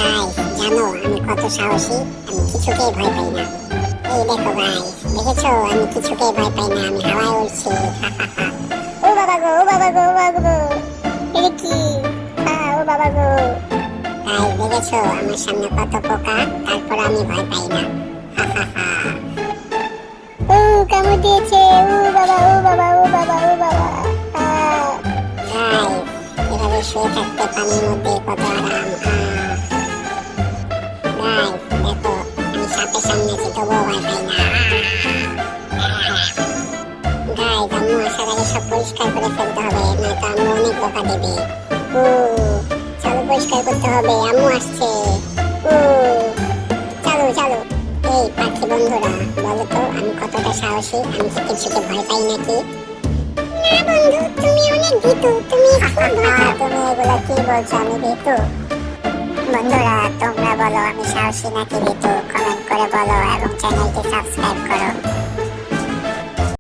Guys, জানো আমি কত সাহসী, আমি কিছুকেই ভয় পাই না। এই দেখো গাইস, দেখেছো আমি কিছুকেই ভয় পাই না, আমি হাওয়ায় উড়ছি। ও বাবা গো, ও বাবা গো, ও বাবা গো, এটা কি? ও বাবা গো। গাইস দেখেছো আমার সামনে কত পোকা, তারপর আমি ভয় পাই না। ও কামড় দিয়েছে, ও বাবা, ও বাবা, ও বাবা, ও বাবা। গাইস এভাবে শুয়ে থাকতে পানির মধ্যে কত আরাম। গাইস দেখো আমি সাপের সামনে আছি, তবুও ভয় পাই না। গাইস আম্মু আসার আগে সব পরিষ্কার করে ফেলতে হবে, নয়তো আম্মু অনেক বকা দেবে। ও চলো পরিষ্কার করতে হবে, আম্মু আসছে। ও চলো চলো। এই পাখি বন্ধুরা বলো তো আমি কতটা সাহসী, আমি কি কিছুকে ভয় পাই নাকি? না বন্ধু, তুমি অনেক ভীতু, তুমি খুব ভয়। তুমি এগুলা কি বলছো, আমি ভীতু? বন্ধুরা তোমরা বলো আমি সাহসী নাকি ভীতু, কমেন্ট করে বলো এবং চ্যানেলটি সাবস্ক্রাইব করো।